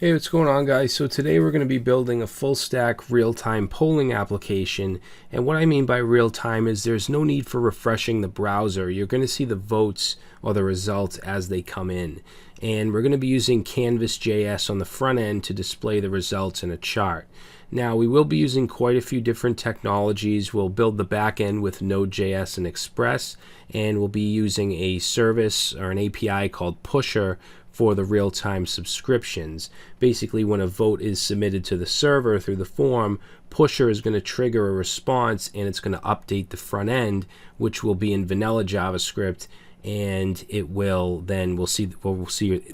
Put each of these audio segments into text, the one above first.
Hey, what's going on, guys? So today we're going to be building a full stack real-time polling application. And what I mean by real-time is there's no need for refreshing the browser. You're going to see the votes or the results as they come in. And we're going to be using Canvas.js on the front end to display the results in a chart. Now, we will be using quite a few different technologies. We'll build the back end with Node.js and Express, and we'll be using a service or an API called Pusher for the real-time subscriptions. Basically, when a vote is submitted to the server through the form, Pusher is going to trigger a response, and it's going to update the front end, which will be in vanilla JavaScript, and it will then we'll see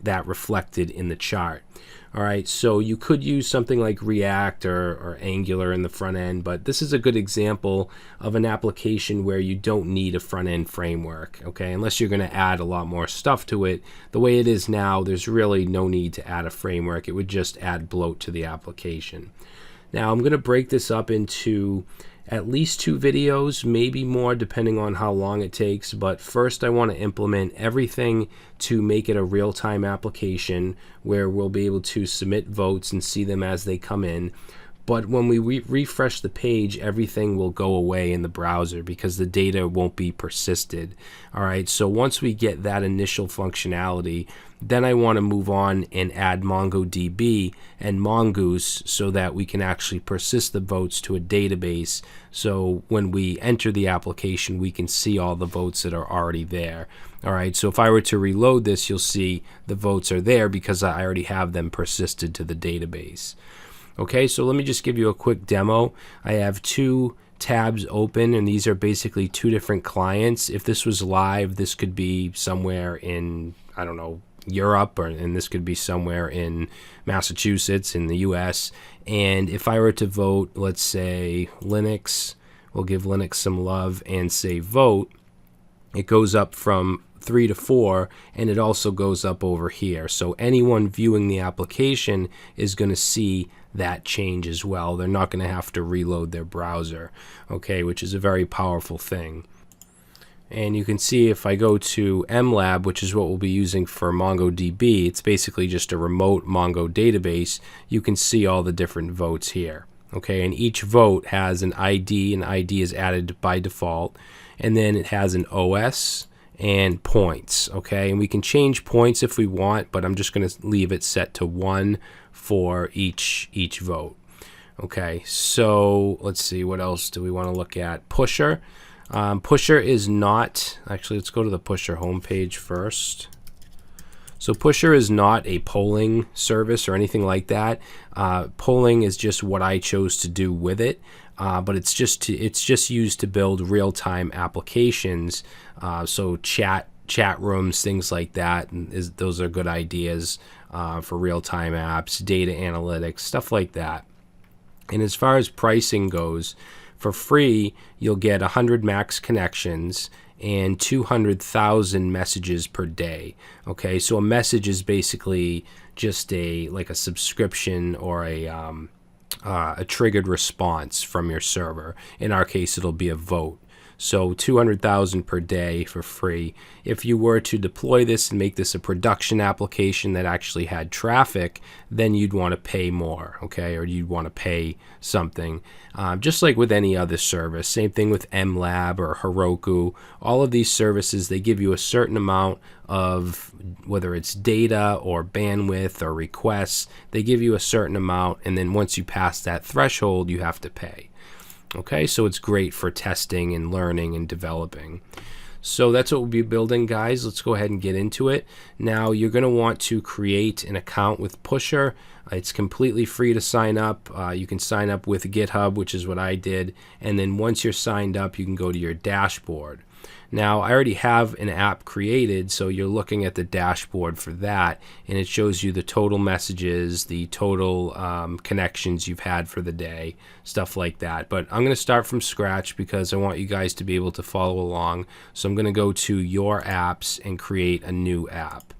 that reflected in the chart. All right, so you could use something like React or Angular in the front end, but this is a good example of an application where you don't need a front end framework, okay? Unless you're going to add a lot more stuff to it. The way it is now, there's really no need to add a framework. It would just add bloat to the application. Now, I'm going to break this up into at least 2 videos, maybe more depending on how long it takes. But first I want to implement everything to make it a real-time application where we'll be able to submit votes and see them as they come in. But when we refresh the page, everything will go away in the browser because the data won't be persisted. All right, so once we get that initial functionality, then I want to move on and add MongoDB and Mongoose so that we can actually persist the votes to a database. So when we enter the application, we can see all the votes that are already there. All right, so if I were to reload this, you'll see the votes are there because I already have them persisted to the database. Okay, so let me just give you a quick demo. I have 2 tabs open, and these are basically 2 different clients. If this was live, this could be somewhere in, I don't know, Europe, and this could be somewhere in Massachusetts in the US. And if I were to vote, let's say Linux, we'll give Linux some love and say vote, it goes up from 3 to 4, and it also goes up over here. So anyone viewing the application is going to see that change as well. They're not going to have to reload their browser, okay, which is a very powerful thing. And you can see if I go to MLab, which is what we'll be using for MongoDB, it's basically just a remote Mongo database. You can see all the different votes here, okay, and each vote has an ID, and ID is added by default, and then it has an OS and points, okay, and we can change points if we want, but I'm just going to leave it set to 1 for each vote. Okay, so let's see, what else do we want to look at? Pusher. Pusher is not, actually let's go to the Pusher homepage first. So Pusher is not a polling service or anything like that. Polling is just what I chose to do with it. But it's just used to build real-time applications. So chat rooms, things like that, and those are good ideas for real-time apps, data analytics, stuff like that. And as far as pricing goes, for free, you'll get 100 max connections and 200,000 messages per day. Okay, so a message is basically just like a subscription or a triggered response from your server. In our case, it'll be a vote. So 200,000 per day for free. If you were to deploy this and make this a production application that actually had traffic, then you'd want to pay more, okay, or you'd want to pay something. Just like with any other service. Same thing with MLab or Heroku. All of these services, they give you a certain amount of, whether it's data or bandwidth or requests, they give you a certain amount, and then once you pass that threshold, you have to pay. Okay, so it's great for testing and learning and developing. So that's what we'll be building, guys. Let's go ahead and get into it. Now, you're going to want to create an account with Pusher. It's completely free to sign up. You can sign up with GitHub, which is what I did. And then once you're signed up, you can go to your dashboard. Now, I already have an app created, so you're looking at the dashboard for that, and it shows you the total messages, the total connections you've had for the day, stuff like that. But I'm going to start from scratch because I want you guys to be able to follow along. So I'm going to go to Your Apps and create a new app.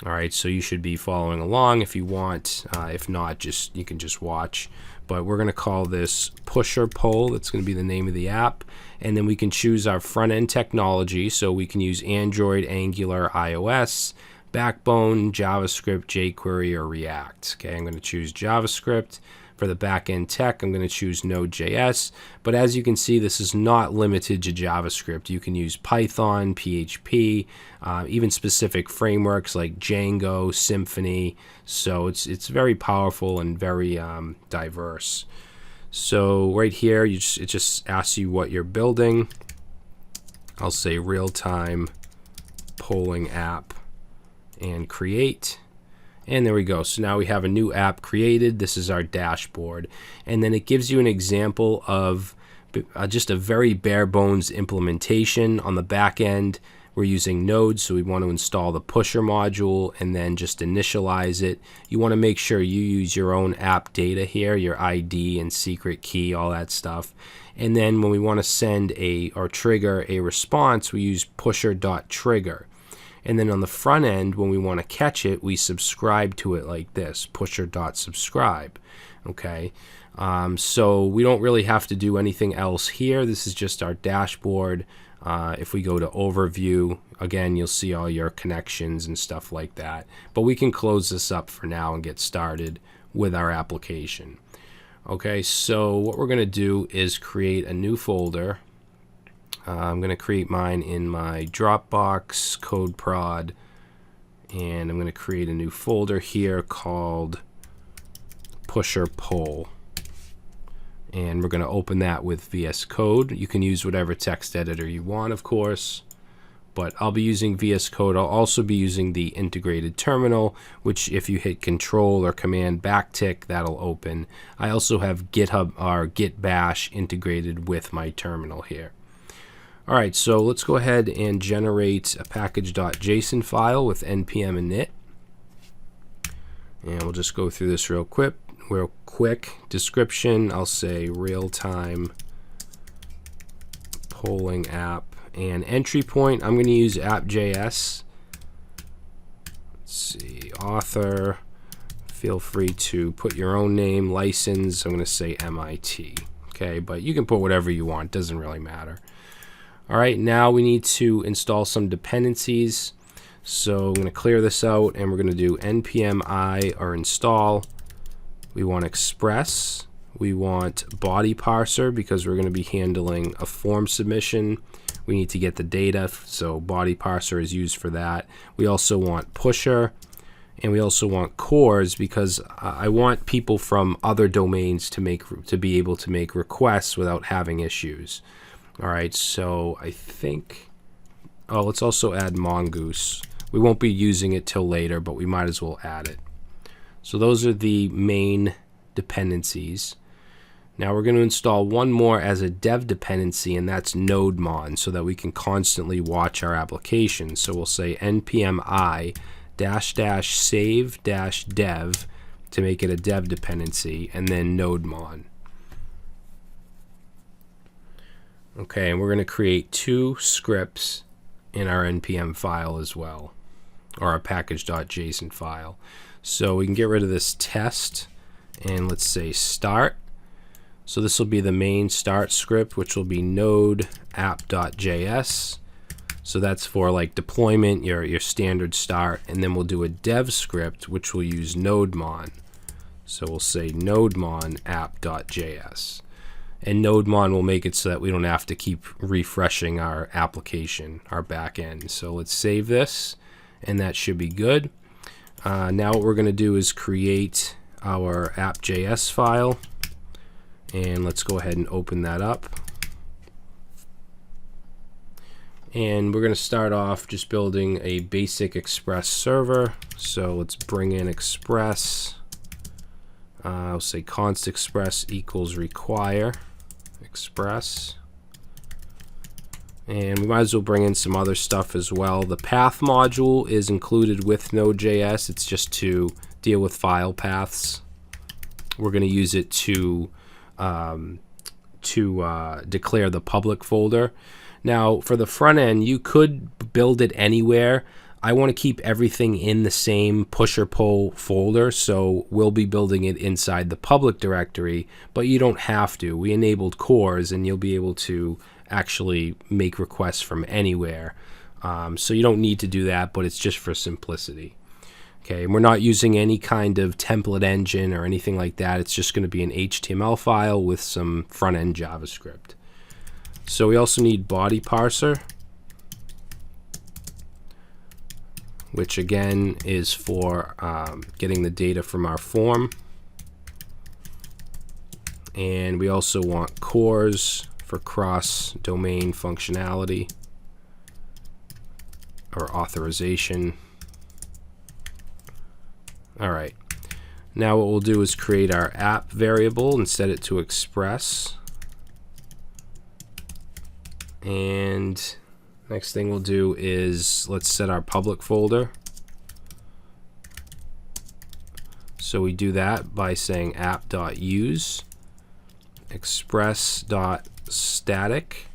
All right, so you should be following along if you want. If not, you can just watch. But we're going to call this PusherPoll. That's going to be the name of the app. And then we can choose our front-end technology. So we can use Android, Angular, iOS, Backbone, JavaScript, jQuery, or React. Okay, I'm going to choose JavaScript. For the backend tech, I'm going to choose Node.js, but as you can see, this is not limited to JavaScript. You can use Python, PHP, even specific frameworks like Django, Symfony. So it's very powerful and very diverse. So right here, it just asks you what you're building. I'll say real-time polling app and create. And there we go. So now we have a new app created. This is our dashboard. And then it gives you an example of just a very bare bones implementation. On the back end, we're using Node, so we want to install the pusher module and then just initialize it. You want to make sure you use your own app data here, your ID and secret key, all that stuff. And then when we want to send or trigger a response, we use pusher.trigger. And then on the front end, when we want to catch it, we subscribe to it like this, pusher.subscribe. Okay, so we don't really have to do anything else here. This is just our dashboard. If we go to overview, again, you'll see all your connections and stuff like that. But we can close this up for now and get started with our application. Okay, so what we're going to do is create a new folder. I'm going to create mine in my Dropbox code prod, and I'm going to create a new folder here called PusherPoll, and we're going to open that with VS Code. You can use whatever text editor you want, of course, but I'll be using VS Code. I'll also be using the integrated terminal, which if you hit Control or Command backtick, that'll open. I also have GitHub or Git Bash integrated with my terminal here. All right, so let's go ahead and generate a package.json file with npm init. And we'll just go through this real quick. Description, I'll say real-time polling app. And entry point, I'm going to use app.js. Let's see, author. Feel free to put your own name, license. I'm going to say MIT. Okay, but you can put whatever you want. Doesn't really matter. All right, now we need to install some dependencies. So I'm going to clear this out, and we're going to do npm I or install. We want Express. We want body parser because we're going to be handling a form submission. We need to get the data, so body parser is used for that. We also want pusher, and we also want cores because I want people from other domains to be able to make requests without having issues. All right, so I think, let's also add Mongoose. We won't be using it till later, but we might as well add it. So those are the main dependencies. Now we're going to install one more as a dev dependency, and that's NodeMon, so that we can constantly watch our application. So we'll say npm I --save--dev to make it a dev dependency, and then NodeMon. Okay, and we're going to create two scripts in our npm file as well, or our package.json file. So we can get rid of this test, and let's say start. So this will be the main start script, which will be node app.js. So that's for like deployment, your standard start, and then we'll do a dev script, which will use NodeMon. So we'll say NodeMon app.js. And NodeMon will make it so that we don't have to keep refreshing our application, our backend. So let's save this, and that should be good. Now what we're going to do is create our app.js file, and let's go ahead and open that up. And we're going to start off just building a basic Express server. So let's bring in Express. I'll say const express equals require express, and we might as well bring in some other stuff as well. The path module is included with Node.js. It's just to deal with file paths. We're going to use it to declare the public folder. Now for the front end, you could build it anywhere. I want to keep everything in the same PusherPoll folder, so we'll be building it inside the public directory, but you don't have to. We enabled cores, and you'll be able to actually make requests from anywhere. So you don't need to do that, but it's just for simplicity. Okay, and we're not using any kind of template engine or anything like that. It's just going to be an HTML file with some front-end JavaScript. So we also need body parser, which again is for getting the data from our form. And we also want cores for cross-domain functionality or authorization. All right, now what we'll do is create our app variable and set it to Express. And next thing we'll do is let's set our public folder. So we do that by saying app.use express.static,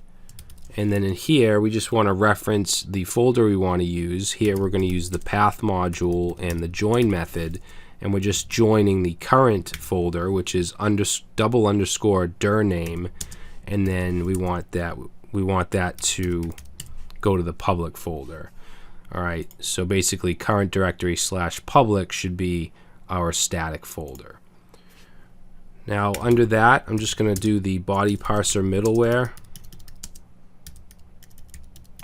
and then in here we just want to reference the folder we want to use. Here we're going to use the path module and the join method, and we're just joining the current folder, which is double underscore dir name, and then we want that to go to the public folder. All right, so basically current directory / public should be our static folder. Now under that, I'm just going to do the body parser middleware.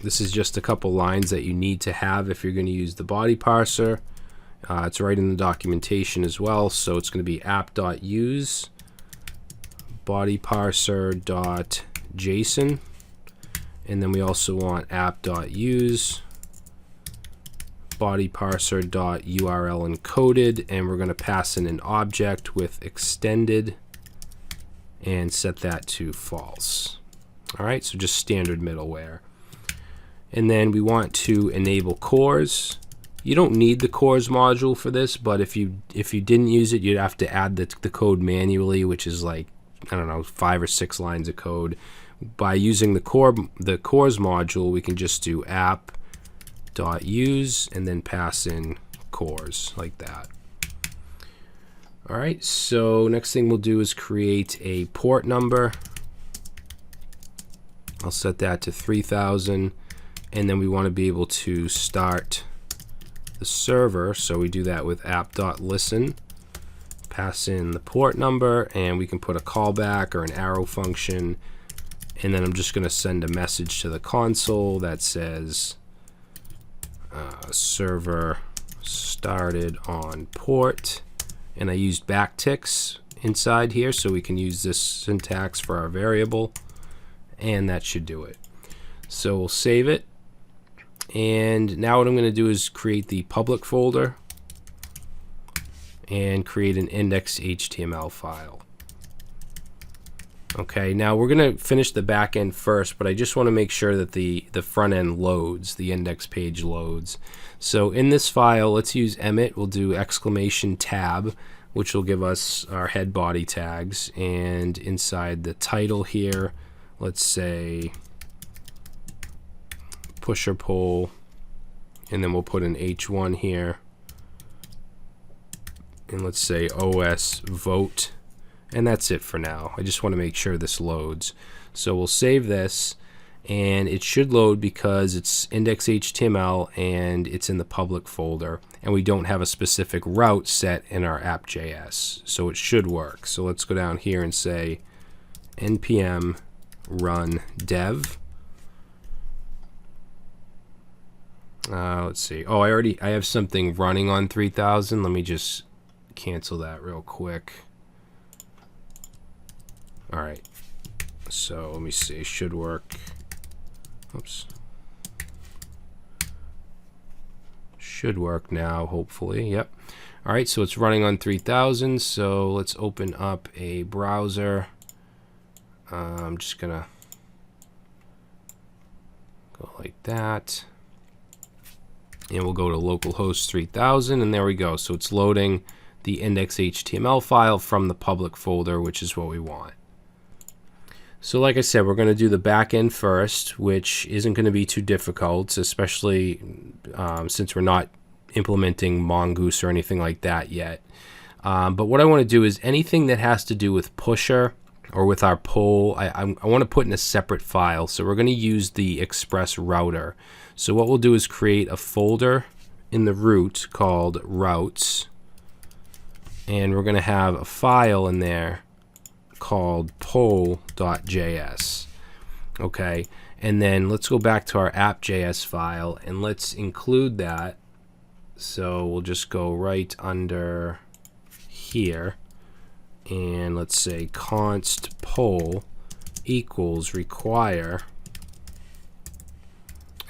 This is just a couple lines that you need to have if you're going to use the body parser. It's right in the documentation as well, so it's going to be app.use bodyparser.json, and then we also want app.use bodyparser.url encoded, and we're going to pass in an object with extended and set that to false. All right, so just standard middleware. And then we want to enable cores. You don't need the cores module for this, but if you didn't use it, you'd have to add the code manually, which is like, I don't know, 5 or 6 lines of code. By using the cores module, we can just do app.use and then pass in cores like that. All right, so next thing we'll do is create a port number. I'll set that to 3000, and then we want to be able to start the server, so we do that with app.listen, pass in the port number, and we can put a callback or an arrow function, and then I'm just going to send a message to the console that says server started on port, and I used backticks inside here so we can use this syntax for our variable, and that should do it. So we'll save it, and now what I'm going to do is create the public folder and create an index.html file. Okay, now we're going to finish the back end first, but I just want to make sure that the front end loads, the index page loads. So in this file, let's use emit. We'll do !tab, which will give us our head body tags, and inside the title here, let's say PusherPoll, and then we'll put an h1 here, and let's say OS vote, and that's it for now. I just want to make sure this loads. So we'll save this, and it should load because it's index.html and it's in the public folder, and we don't have a specific route set in our app.js, so it should work. So let's go down here and say npm run dev. Let's see. Oh, I have something running on 3000. Let me just cancel that real quick. All right. So let me see. Should work. Oops. Should work now, hopefully. Yep. All right. So it's running on 3000. So let's open up a browser. I'm just gonna go like that. And we'll go to localhost 3000, and there we go. So it's loading the index.html file from the public folder, which is what we want. So like I said, we're going to do the back end first, which isn't going to be too difficult, especially since we're not implementing Mongoose or anything like that yet. But what I want to do is anything that has to do with pusher or with our poll, I want to put in a separate file. So we're going to use the Express router. So what we'll do is create a folder in the root called routes, and we're going to have a file in there called poll.js. Okay, and then let's go back to our app.js file and let's include that. So we'll just go right under here, and let's say const poll equals require.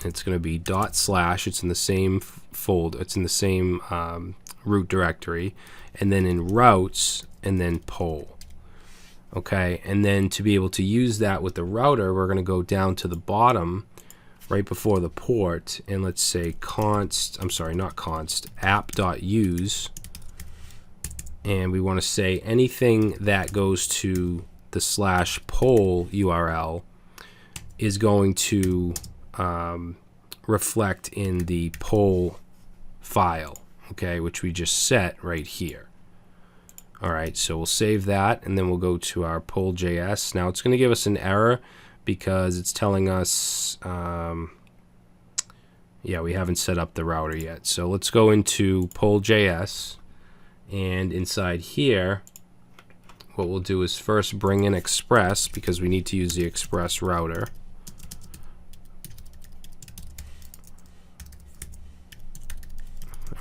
It's going to be // it's in the same folder, it's in the same root directory, and then in routes, and then poll. Okay, and then to be able to use that with the router, we're going to go down to the bottom right before the port, and let's say app.use, and we want to say anything that goes to the /poll URL is going to reflect in the poll file, okay, which we just set right here. All right, so we'll save that, and then we'll go to our poll.js. Now it's going to give us an error because it's telling us, yeah, we haven't set up the router yet. So let's go into poll.js, and inside here, what we'll do is first bring in Express because we need to use the Express router.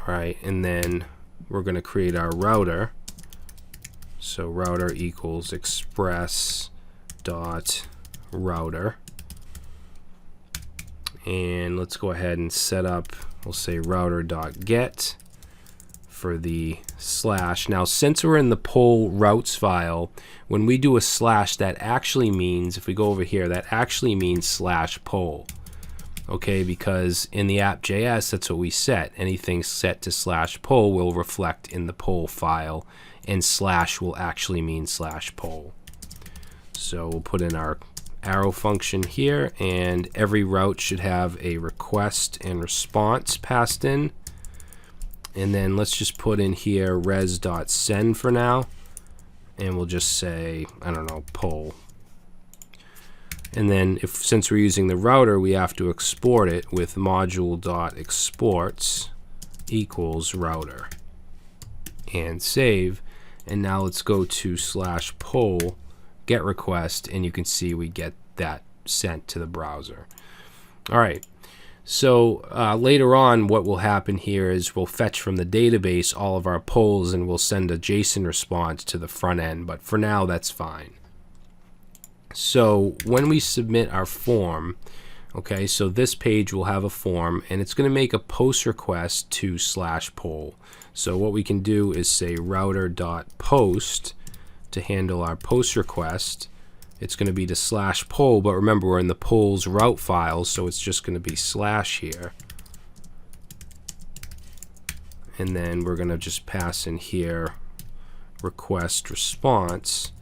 All right, and then we're going to create our router. So router equals express dot router, and let's go ahead and set up, we'll say router dot get for the /. Now since we're in the poll routes file, when we do a / that actually means, if we go over here, that actually means /poll. Okay, because in the app.js, that's what we set. Anything set to /poll will reflect in the poll file, and / will actually mean /poll. So we'll put in our arrow function here, and every route should have a request and response passed in. And then let's just put in here res.send for now, and we'll just say, I don't know, poll. And then since we're using the router, we have to export it with module.exports equals router, and save. And now let's go to /poll get request, and you can see we get that sent to the browser. All right, so later on what will happen here is we'll fetch from the database all of our polls, and we'll send a JSON response to the front end, but for now that's fine. So when we submit our form, okay, so this page will have a form, and it's going to make a post request to /poll. So what we can do is say router.post to handle our post request. It's going to be to /poll, but remember we're in the polls route file, so it's just going to be / here. And then we're going to just pass in here request response.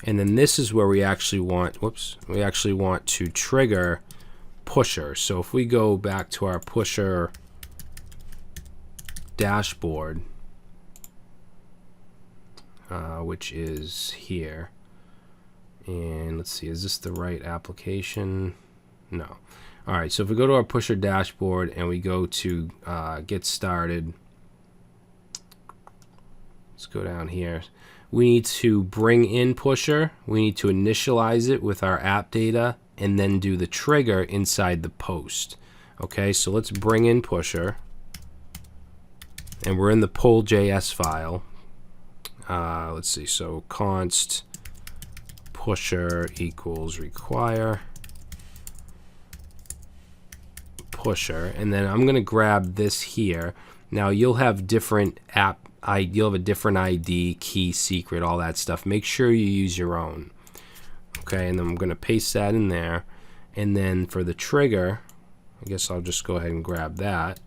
And then this is where we actually want, we actually want to trigger Pusher. So if we go back to our Pusher dashboard, which is here, and let's see, is this the right application? No. All right, so if we go to our Pusher dashboard and we go to get started, let's go down here. We need to bring in Pusher, we need to initialize it with our app data, and then do the trigger inside the post. Okay, so let's bring in Pusher, and we're in the poll.js file. Let's see, so const Pusher equals require Pusher, and then I'm going to grab this here. Now you'll have different you'll have a different ID, key, secret, all that stuff. Make sure you use your own. Okay, and then I'm going to paste that in there. And then for the trigger, I guess I'll just go ahead and grab that.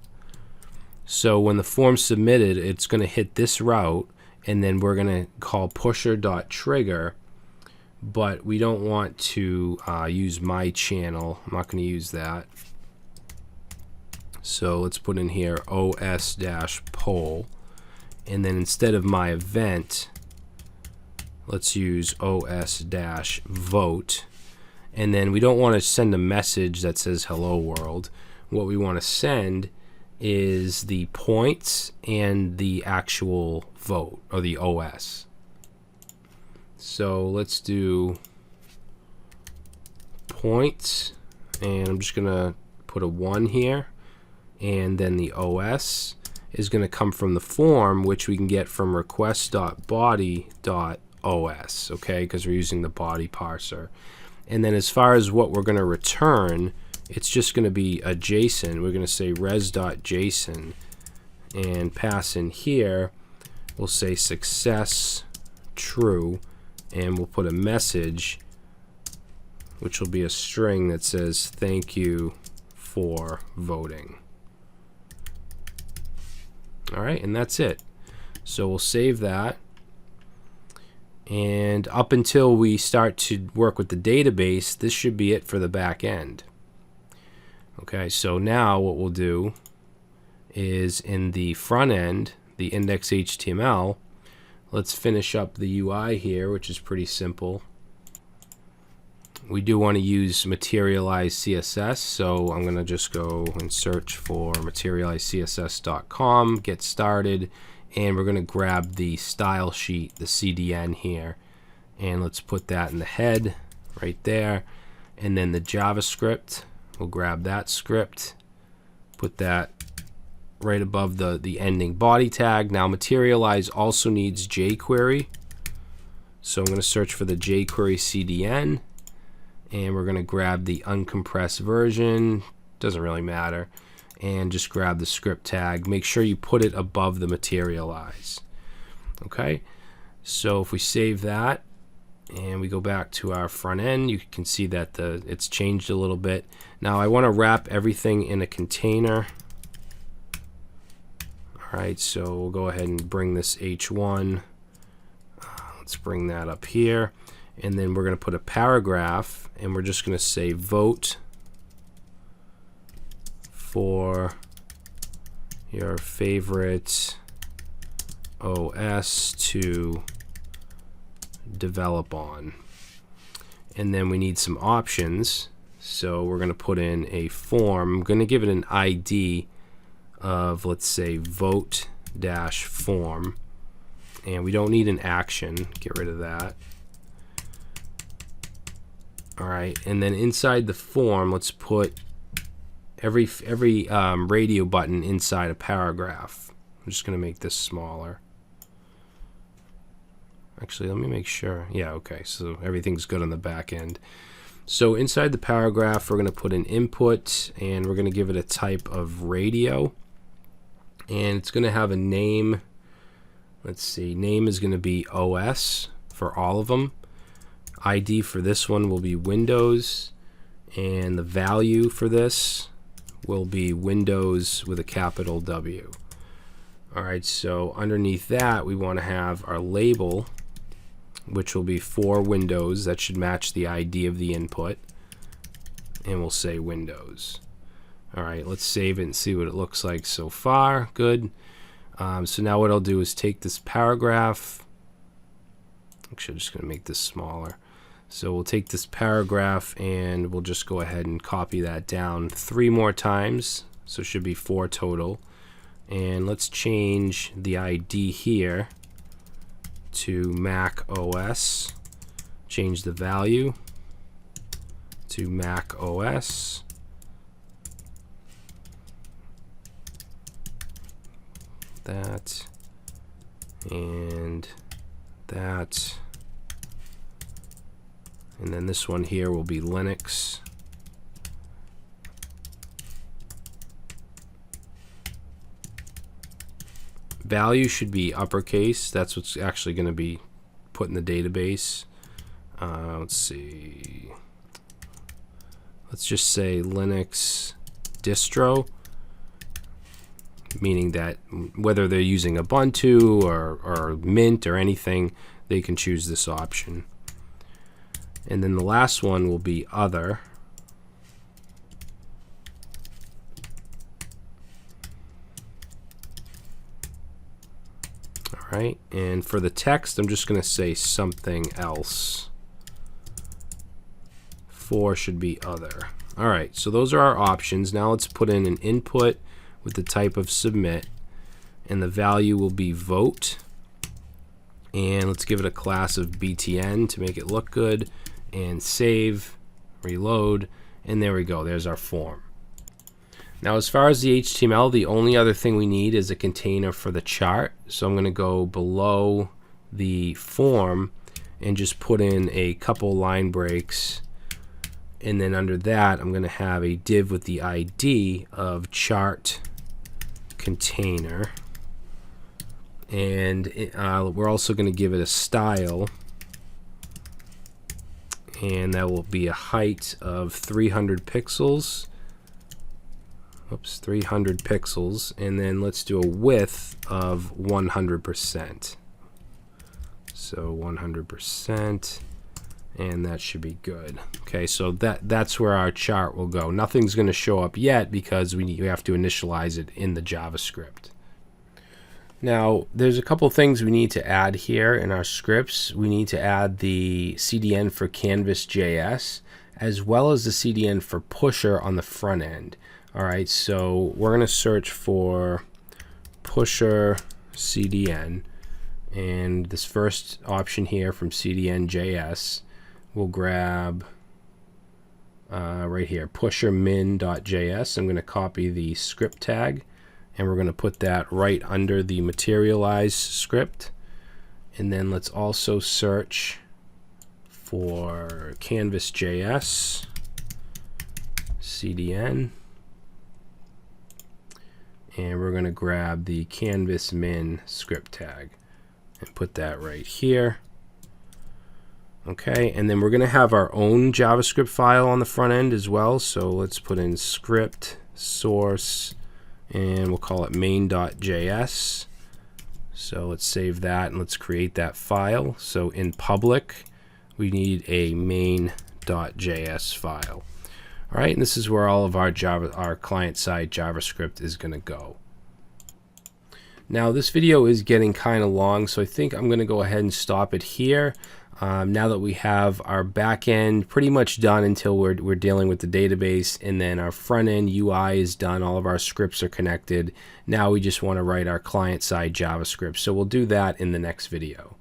So when the form's submitted, it's going to hit this route, and then we're going to call pusher.trigger, but we don't want to use my channel. I'm not going to use that. So let's put in here os-poll. And then instead of my event, let's use os-vote, and then we don't want to send a message that says hello world. What we want to send is the points and the actual vote, or the OS. So let's do points, and I'm just gonna put a 1 here, and then the OS is going to come from the form, which we can get from request.body.os, okay, because we're using the body parser. And then as far as what we're going to return, it's just going to be a JSON. We're going to say res.json and pass in here, we'll say success true, and we'll put a message which will be a string that says thank you for voting. Alright, and that's it. So we'll save that, and up until we start to work with the database, this should be it for the back end. Okay, so now what we'll do is in the front end, the index.html, let's finish up the UI here, which is pretty simple. We do want to use materialize CSS, so I'm going to just go and search for materializecss.com, get started, and we're going to grab the style sheet, the CDN here, and let's put that in the head right there. And then the JavaScript, we'll grab that script, put that right above the ending body tag. Now materialize also needs jQuery, so I'm going to search for the jQuery CDN, and we're going to grab the uncompressed version, doesn't really matter, and just grab the script tag. Make sure you put it above the materialize. Okay, so if we save that and we go back to our front end, you can see that it's changed a little bit. Now I want to wrap everything in a container. Alright, so we'll go ahead and bring this h1, let's bring that up here, and then we're going to put a paragraph, and we're just going to say vote for your favorite OS to develop on. And then we need some options, so we're going to put in a form. I'm going to give it an ID of, let's say, vote-form, and we don't need an action, get rid of that. Alright, and then inside the form, let's put every radio button inside a paragraph. I'm just going to make this smaller. Actually, let me make sure. Yeah, okay, so everything's good on the back end. So inside the paragraph, we're going to put an input, and we're going to give it a type of radio, and it's going to have a name. Let's see, name is going to be OS for all of them. ID for this one will be Windows, and the value for this will be Windows with a capital W. Alright, so underneath that we want to have our label, which will be for Windows. That should match the ID of the input, and we'll say Windows. Alright, let's save it and see what it looks like so far. Good. So now what I'll do is take this paragraph. Actually, I'm just going to make this smaller. So we'll take this paragraph and we'll just go ahead and copy that down 3 more times. So it should be 4 total. And let's change the ID here to Mac OS. Change the value to Mac OS. That and that. And then this one here will be Linux. Value should be uppercase. That's what's actually going to be put in the database. Let's see. Let's just say Linux distro, meaning that whether they're using Ubuntu or Mint or anything, they can choose this option. And then the last one will be other. All right, and for the text, I'm just going to say something else. For should be other. All right, so those are our options. Now let's put in an input with the type of submit, and the value will be vote. And let's give it a class of btn to make it look good, and save, reload, and there we go. There's our form. Now as far as the HTML, the only other thing we need is a container for the chart. So I'm going to go below the form and just put in a couple line breaks, and then under that I'm going to have a div with the ID of chart container, and we're also going to give it a style, and that will be a height of 300 pixels. Oops, 300 pixels, and then let's do a width of 100%. So 100%, and that should be good. Okay, so that's where our chart will go. Nothing's going to show up yet because we have to initialize it in the JavaScript. Now, there's a couple things we need to add here in our scripts. We need to add the CDN for Canvas.js, as well as the CDN for Pusher on the front end. All right, so we're going to search for Pusher CDN, and this first option here from CDN.js, we'll grab right here, pusher min.js. I'm going to copy the script tag, and we're going to put that right under the materialize script. And then let's also search for Canvas.js CDN. And we're going to grab the canvas min script tag and put that right here. Okay, and then we're going to have our own JavaScript file on the front end as well. So let's put in script source, and we'll call it main.js. So let's save that and let's create that file. So in public, we need a main.js file. All right, and this is where all of our client-side JavaScript is going to go. Now this video is getting kind of long, so I think I'm going to go ahead and stop it here. Now that we have our backend pretty much done until we're dealing with the database, and then our front-end UI is done, all of our scripts are connected. Now we just want to write our client-side JavaScript, so we'll do that in the next video.